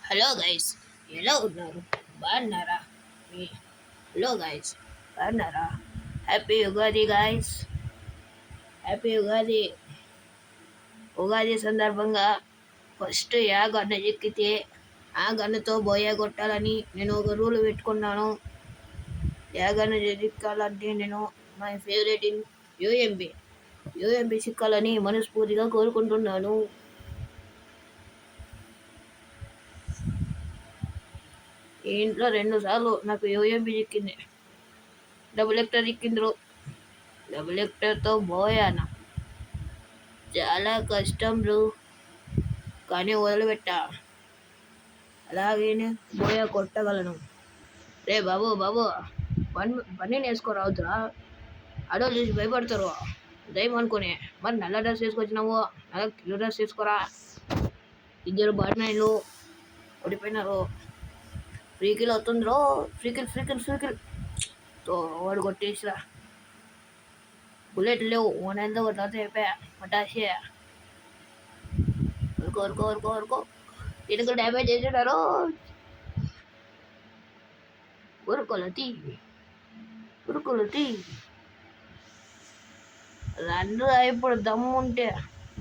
Hello guys, ఎలా ఉన్నారు? బాగున్నారా? హలో గైస్, బాగున్నారా? Happy Ugadi guys, happy Ugadi. Ugadi సందర్భంగా ఫస్ట్ యా గన్న ఎక్కితే ఆ గన్నతో బోయ కొట్టాలని నేను ఒక రూల్ పెట్టుకున్నాను. యా గన్న ఎక్కాలంటే నేను my favourite in UMB UMB సిక్కాలని మనస్ఫూర్తిగా కోరుకుంటున్నాను. ఈ ఇంట్లో 2 సార్లు నాకు యూఎంబి చిక్కింది. డబుల్ ఎక్టర్ చిక్కిండ్రు. డబుల్ ఎక్టర్తో పోయాను. చాలా కష్టం బ్రో, కానీ వదిలిపెట్టా. అలాగే బోయ కొట్టగలను. రే బాబు బాబు, పని వేసుకోరావుతురా. ఆడోళ్ళు చూసి భయపడతారు దయ్యం అనుకుని. మరి నల్ల డ్రెస్ వేసుకొచ్చినావు, నల్ల కిలో డ్రెస్ వేసుకోరా. ఇద్దరు బాటినైన్లు ఓడిపోయినారు. ఫ్రీకిల్ అవుతుందిరో, ఫ్రీకిల్ తో వాడు కొట్టేసిరా. బుల్లెట్ లేవు, ఓనెంతో కొట్టాల్సి అయిపోయా. పటాషే ఊరుకో దీనికి డ్యామేజ్ చేసినారు. ఉరుకులతి రండు. ఇప్పుడు దమ్ము ఉంటే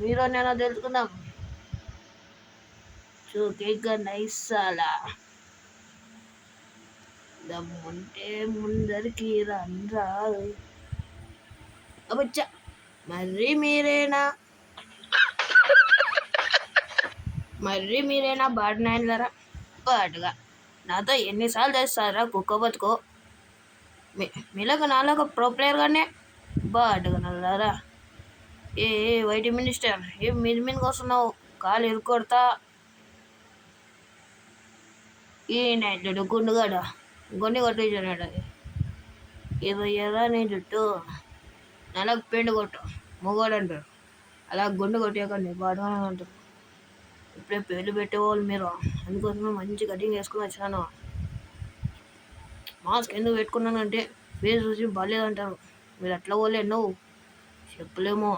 మీరు నేను తెలుసుకుందాం. చూకేగా నైసాలా దమ్ముంటే ముందరికి రండ్రా. అబ్బచ్చా, మర్రి మీరేనా బాడినాయనలరా? బాటుగా నాతో ఎన్నిసార్లు చేస్తారా కుక్క బతుకో. మీలాగా నాలాగా ప్రో ప్లేయర్గానే బాటుగా నల్లారా. ఏ వైటి మినిస్టర్, ఏం మీదకి వస్తున్నావు? కాలు ఇరుకొడతా. ఈ నైట్లు గుండుగాడు గొండి కొట్టేసాడు. అది ఎర్రా నీ జుట్టు నెలకు పెండు కొట్టు మొగోడు అంటారు. అలా గుండు కొట్టేయకండి, బాగా అంటారు. ఇప్పుడే పేర్లు పెట్టేవాళ్ళు మీరు. అందుకోసమే మంచి కటింగ్ వేసుకుని వచ్చాను. మాస్క్ ఎందుకు పెట్టుకున్నానంటే ఫేస్ చూసి బాగాలేదంటారు. మీరు అట్లా పోలే నువ్వు చెప్పలేమో.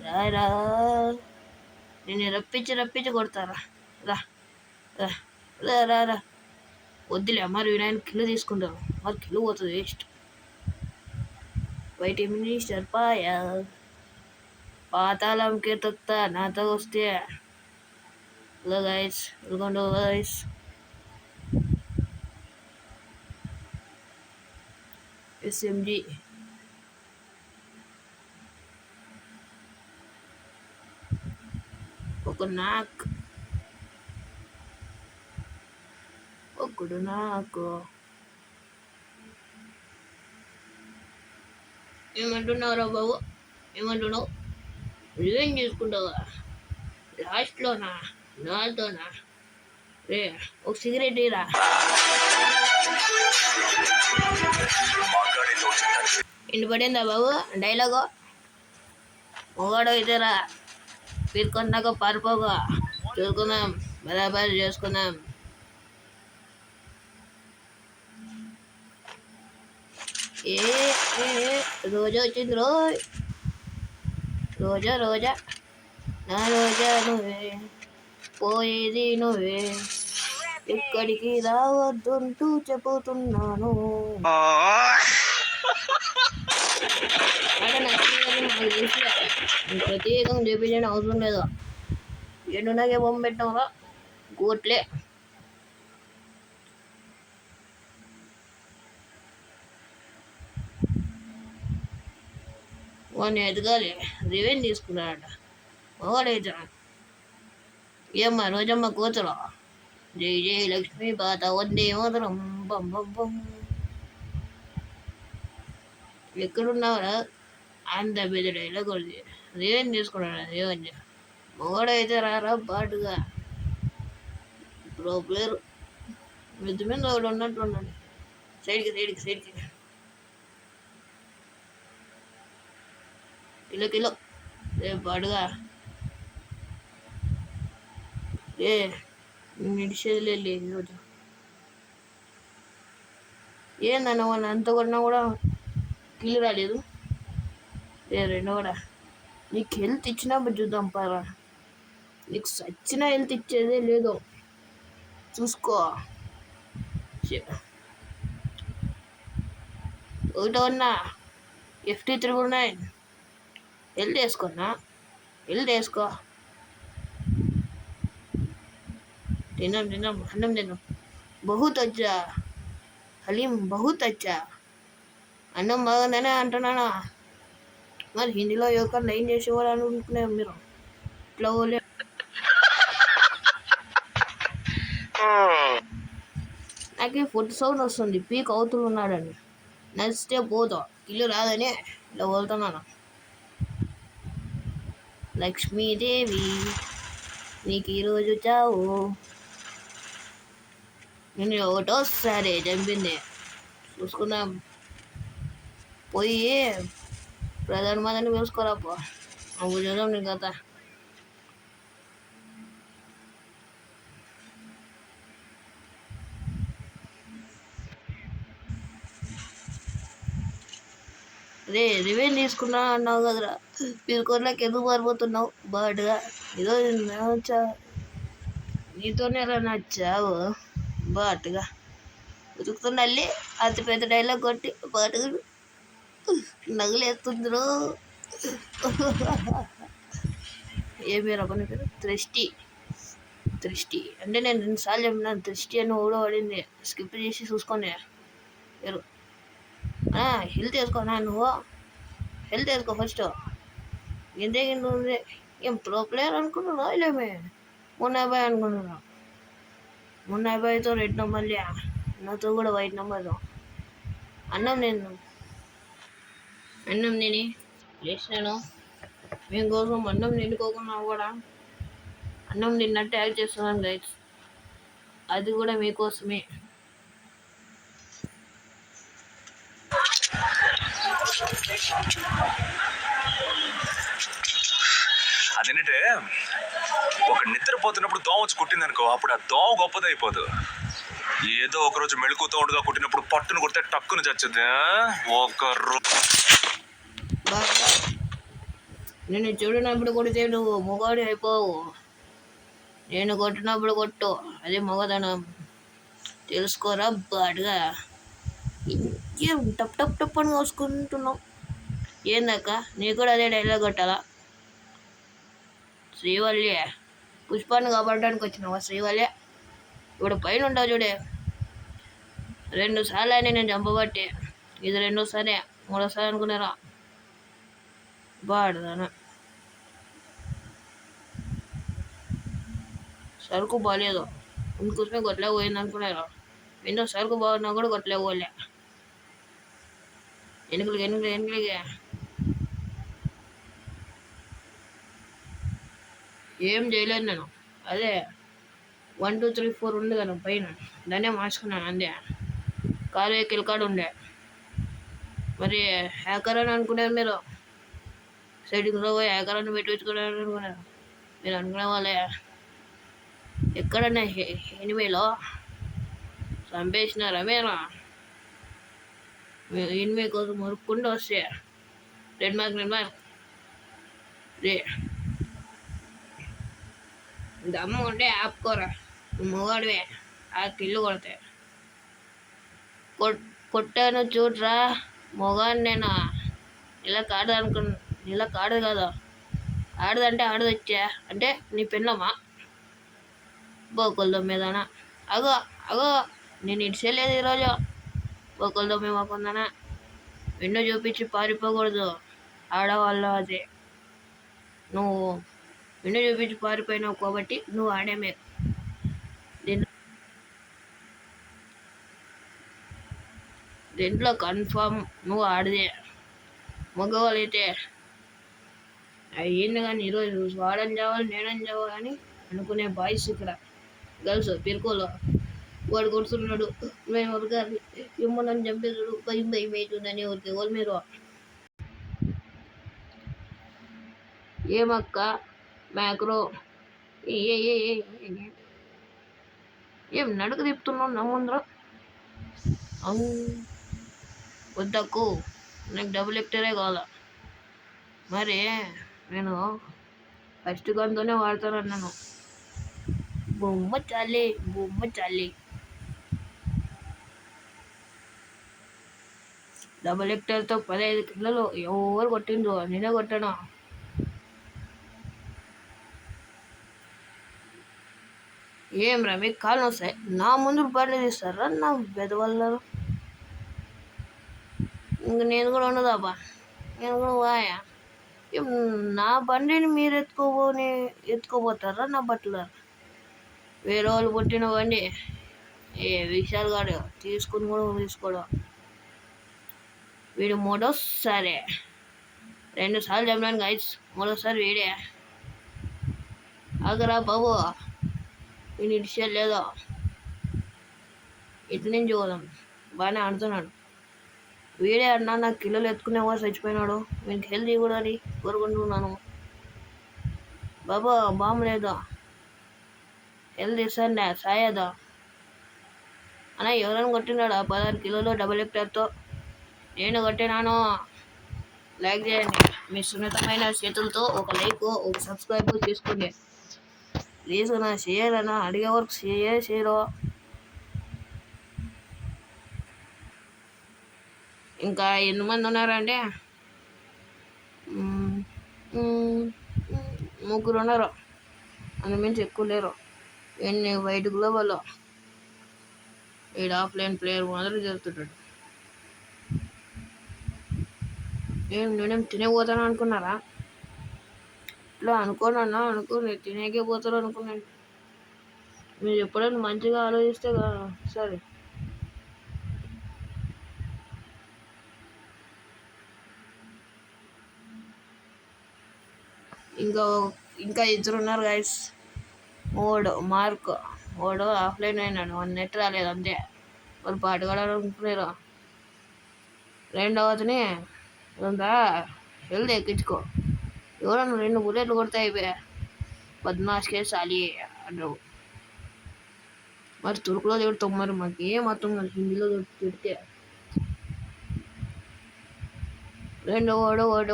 రారా, నేను రప్పించి కొడతారా. రా రా రా రా. వద్దులే, మరి వినాయన కిల్లు తీసుకుంటారు. మరి కిల్లు పోతుంది వేస్ట్. వైట్ మినిస్టర్ పాతాళంకే తొక్తా నాతో వస్తే. Hello guys, welcome to guys. SMG ఒకడు నాకు ఏమంటున్నావురా బాబు? ఏమంటున్నావు? రివెంజ్ చేసుకుంటావా లాస్ట్లోనా? నాతోనా? రే ఒక సిగరెట్ ఇరా. ఇంటి పడిందా బాబు డైలాగు? మొగాడు అయితేరా, పీరుకొన్నాక పారిపోగా. చూసుకుందాం, బరాబర్ చేసుకుందాం. ఏ రోజా వచ్చింది రోజా నా రోజా నువ్వే, పోయేది నువ్వే, ఇక్కడికి రావద్దంటూ చెబుతున్నాను. ప్రత్యేకంగా చేపించని అవసరం లేదు. ఎండునాకే బొమ్మ పెట్టాంరా గోట్లే. వాడిని ఎదగాలి, రివెంజ్ తీసుకున్నాడట. మగవాడైతే ఏమ్మా రోజమ్మ కూతురు. జై జై లక్ష్మీ పాత వందే మాతరం. బం ఎక్కడున్నావురా? అంత పెద్ద డైలాగ్ రివెంజ్ తీసుకున్నాడు. రివెంజ్ మగవాడైతే రారా పాటుగా. ప్రో ప్లేయర్ మిద్దు మీద ఒకటి ఉన్నట్టు ఉన్నాడు. సైడ్కి కిలో రేపు పాటుగా. నిడిచేది లేదు ఈరోజు. ఏందన్న వాళ్ళు అంత కొన్నా కూడా కిల్లు రాలేదు. రెండో కూడా నీకు హెల్త్ ఇచ్చినప్పుడు చూద్దాం పారా. నీకు సచ్చిన హెల్త్ ఇచ్చేదే లేదు, చూసుకో. ఒకటో ఉన్నా FT399 హెల్త్ వేసుకున్నా, హెల్త్ వేసుకో. తిన్నాం అన్నం తిన్నాం. బహుత్ అచ్చా హలీం, బహుత్ అచ్చా. అన్నం బాగుందనే అంటున్నాను. మరి హిందీలో ఎవరికైనా లైన్ చేసేవాళ్ళు అనుకుంటున్నారు మీరు. ఇట్లా పోలే. నాకే ఫుడ్ సౌండ్ వస్తుంది, పీక్ అవుతున్నాడని. నచ్చితే పోతాం, ఇల్లు రాదని ఇలా వెళ్తున్నాను. లక్ష్మీదేవి నీకు ఈరోజు చావు. నేను ఒకటోసారి చంపింది, చూసుకుందాం. పోయి ప్రధానమంత్రిని పిలుచుకోరాపో, అప్పుడు చూద్దాం నీ కథ. రివెంజ్ తీసుకున్నా అన్నావు కదరా, పిలుకోర్లోకి ఎందుకు మారిపోతున్నావు బాటుగా? ఈరోజు నీతోనే రా నచ్చావు బాటుగా. ఉతుకుతున్నల్లి అతి పెద్ద డైలాగ్ కొట్టి బాటుగా నగులేస్తుందిరో. ఏమి రమ్మని పేరు? దృష్టి అంటే నేను 2 సార్లు చెప్పినాను దృష్టి అని ఊడో పడింది, స్కిప్ చేసి చూసుకోండి. పేరు హెల్త్ వేసుకోనా నువ్వు? హెల్త్ వేసుకో ఫస్ట్. ఇంతే నువ్వు ఏం ప్రో ప్లేయర్ అనుకుంటున్నా, ఇలేమే 50 అనుకుంటున్నా. 50తో రెడ్ నెంబర్లే, నాతో కూడా వైట్ నెంబర్. అన్నం తిని లేచినాను మీకోసం. అన్నం తినుకోకుండా కూడా అన్నం తిన్నట్టు యాక్ట్ చేస్తున్నాను గైడ్స్, అది కూడా మీకోసమే. అదేంటంటే ఒక నిద్రపోతున్నప్పుడు దోమ వచ్చి కుట్టిందనుకో, అప్పుడు ఆ దోమ గొప్పదైపోదు. ఏదో ఒకరోజు మెళుకుతో ఉండగా కుట్టినప్పుడు పట్టును కొడితే టక్కును చచ్చుద్ది. నేను చూడనప్పుడు కొడితే నువ్వు మొగాడి అయిపోవు. నేను కొట్టినప్పుడు కొట్టు, అదే మొగదనం. తెలుసుకోరా బాడుగా. ఏం టప్ టప్ టప్ అని కోసుకుంటున్నావు ఏందక్క? నీకు కూడా అదే డైలాగ్ కొట్టాలా? శ్రీవల్లి పుష్పాన్ని కాపాడడానికి వచ్చినావా శ్రీవల్లి? ఇప్పుడు పైన ఉంటావు చూడే. 2 సార్లు అయినా నేను చంపబట్టి, ఇది 2సారి 3సారి అనుకున్నారా బాడుదానా. సరుకు బాగాలేదు అందుకోసమే గొట్లే పోయింది అనుకున్నారా? ఏంటో సరుకు బాగున్నా కూడా గొట్లే పోలే. ఎనుకలిగా ఏం చేయలేదు నేను. అదే 1 2 3 4 ఉంది కదా పైన, దాన్నే మార్చుకున్నాను అంతే. కాలు కిలకాడు ఉండే. మరి హ్యాకర్ అని అనుకున్నారు మీరు. సెట్టింగ్స్లో పోయి హ్యాకర్ అని పెట్టించుకున్నారు అనుకున్నారు మీరు. అనుకునే వాళ్ళే. ఎక్కడన్నా ఎనిమిలో చంపేసినారా మీరు? ఎనిమిది కోసం మురుక్కుంటూ వస్తే రెడ్ మార్క్ రే దమ్ము ఉంటే ఆపుకోరా, మొగాడివే. ఆ కిల్లు కొడితే కొట్టాను చూడరా మొగాడు. నేను ఇలా కాదు అనుకున్నా, ఇలా కాదు కదా. ఆడదంటే ఆడదు వచ్చా అంటే నీ పెళ్ళమా బోకులతో మీదనా? అగో నేను ఇడిచేయలేదు ఈరోజు. బోకులతో మేమకుందనా విండో చూపించి పారిపోకూడదు ఆడవాళ్ళు. అదే నువ్వు విండో చూపించి పారిపోయినావు కాబట్టి నువ్వు ఆడేమే. దీంట్లో కన్ఫామ్ నువ్వు ఆడదే. మగవాళ్ళైతే అయ్యింది కానీ ఈరోజు వాడని చావాలి నేనని చావాలని అనుకునే బాయ్స్ ఇక్కడ. గర్ల్స్ పిరుకోలో వాడు కొడుతున్నాడు, మేము ఒకసారి మిమ్మల్ని చంపేసాడు, భయం అవుతుందని ఎవరికి ఎవరు మీరు? ఏమక్క మ్యాక్రో ఏం నడుక తిప్పుతున్నావు నమ్ముందరూ? వద్దకు, నాకు డబుల్ ఎక్టరే కావాలా. మరి నేను ఫస్ట్ గన్తోనే వాడతానన్నాను. బొమ్మ చాలే, బొమ్మ చాలే. డబల్ ఎక్టర్తో 15 కిలోలు ఎవరు కొట్టిండ్రు? నేనే కొట్టాను. ఏం రా మీకు కాళ్ళు వస్తాయి? నా ముందు బండి తీస్తారా నా బెదవల్లరు? ఇంక నేను కూడా ఉండదాబా, నేను కూడా వాయా. నా బండిని మీరు ఎత్తుకోపోతారా నా బట్టలు? వేరే వాళ్ళు పుట్టిన బండి ఏ విషయాలు కాడు, తీసుకుని కూడా తీసుకోవడం. వీడు మూడోసారి, 2 సార్లు చెప్పాను గైస్, మూడోసారి వీడే. ఆగరా బాబు, వీని విషయాలు లేదో. ఇటు నుంచి పోదాం. బాగానే ఆడుతున్నాడు వీడే. అన్నా నాకు కిలోలు ఎత్తుకునే వాడు చచ్చిపోయినాడు. వీనికి హెల్త్ ఇవ్వడానికి కోరుకుంటున్నాను. బాబా బాంబు లేదా? హెల్త్ ఇస్తాను సాయదా అన్న. ఎవరైనా కొట్టినాడా 16 కిలోలు డబల్ ఎక్టర్తో? నేను కొట్టినాను. లైక్ చేయండి మీ సున్నితమైన చేతులతో. ఒక లైక్, ఒక సబ్స్క్రైబ్ చేసుకోండి ప్లీజ్ అన్న. షేర్ అన్న, అడిగే వరకు షేర్. ఇంకా ఎంతమంది ఉన్నారంటే 3 ఉన్నారు. అందుమించి ఎక్కువ లేరు. ఎన్ని వైట్ గ్లోబల్ వీడు ఆఫ్లైన్ ప్లేయర్ మాదిరి జరుగుతుంటాడు. నేనేం తినేపోతాను అనుకున్నారా? ఇట్లా అనుకోనన్నా నేను తినేకే పోతాను అనుకున్నాను. మీరు ఎప్పుడైనా మంచిగా ఆలోచిస్తే సరే. ఇంకా 2 ఉన్నారు గైస్. మార్క్ వాడు ఆఫ్లైన్ అయినాడు. 1 నెట్ రాలేదు అంతే. వాళ్ళు పాటుగాడాలనుకున్నారు. రెండవదిని హెల్త్ ఎక్కించుకో. ఎవరన్నా 2 బుల్లెట్లు కొడితే అయిపోయా. బద్మాష్కే సాలి అంటారు. మరి తురుకులో తిడతాం, మరి మాకు ఏం అర్థం కాదు హిందీలో తిడితే.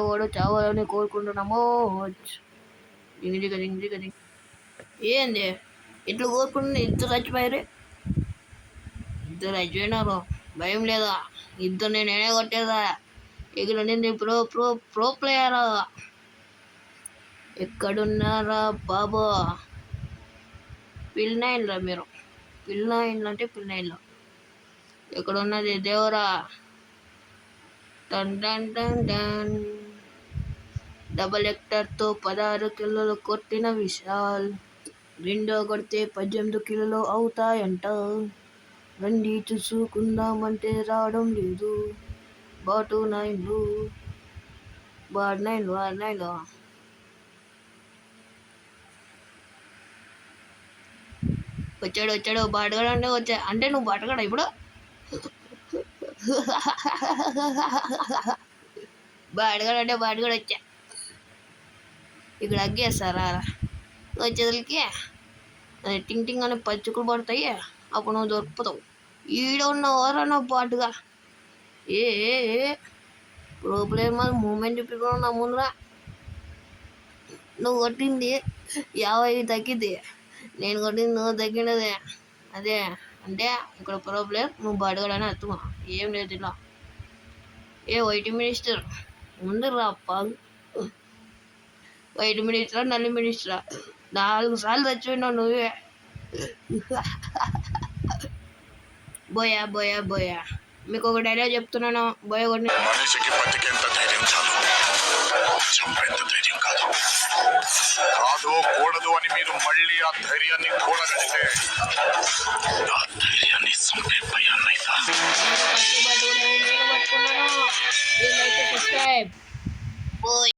వాడు చావాలని కోరుకుంటున్నాము. దిగి ఏంది ఇట్లా కోరుకుంటున్నా? 2 చచ్చిపోయారు. 2 చచ్చిపోయినారు. భయం లేదా? 2 నేనే కొట్టేదా? ఇక్కడ నింది ప్రో ప్లేయరా? ఎక్కడున్నారా బాబు? పిల్లైన్లా మీరు? పిల్లైన్లు అంటే పిల్లైన్లు. ఎక్కడున్నది దేవరా? టన్ టన్ టన్ టన్. డబల్ ఎక్టర్తో 16 కిలోలు కొట్టిన విశాల్. రెండో కొడితే 18 కిలోలు అవుతాయంట. రండి చూసుకుందామంటే రావడం లేదు. బాటు 9లు వచ్చాడు బాటగాడు అంటే వచ్చా. అంటే నువ్వు బాటగాడా ఇప్పుడు? బాటగాడు వచ్చా. ఇక్కడ అగ్గేస్తారా వచ్చేదలకి? టింగ్ టింగ్ అని పచ్చుకులు పడతాయి. అప్పుడు నువ్వు దొరికిపోతావు. ఈడ ఉన్నవారన్నా పాటుగా ప్రో ప్లేయర్ మరి మూమెంట్ చూపించడం నా ముందుగా. నువ్వు కొట్టింది 50 తగ్గింది, నేను కొట్టింది నువ్వు తగ్గినదే. అదే అంటే ఇక్కడ ప్రో ప్లేయర్, నువ్వు బాటగాడని అర్థమా? ఏం లేదు ఇలా. వైట్ మినిస్టర్ ముందు రాప్ప. వైట్ మినిస్టరా నల్లి మినిస్టరా? 4 సార్లు చచ్చిపోయినావు నువ్వే. బోయా మీకు ఒక డైలాగ్ చెప్తున్నాను. మనిషికి బతికేంత ధైర్యం చాలు, చంపేంత ధైర్యం కాదు. కూడదు అని మీరు మళ్ళీ ఆ ధైర్యాన్ని కూడగలిస్తే ఆ ధైర్యాన్ని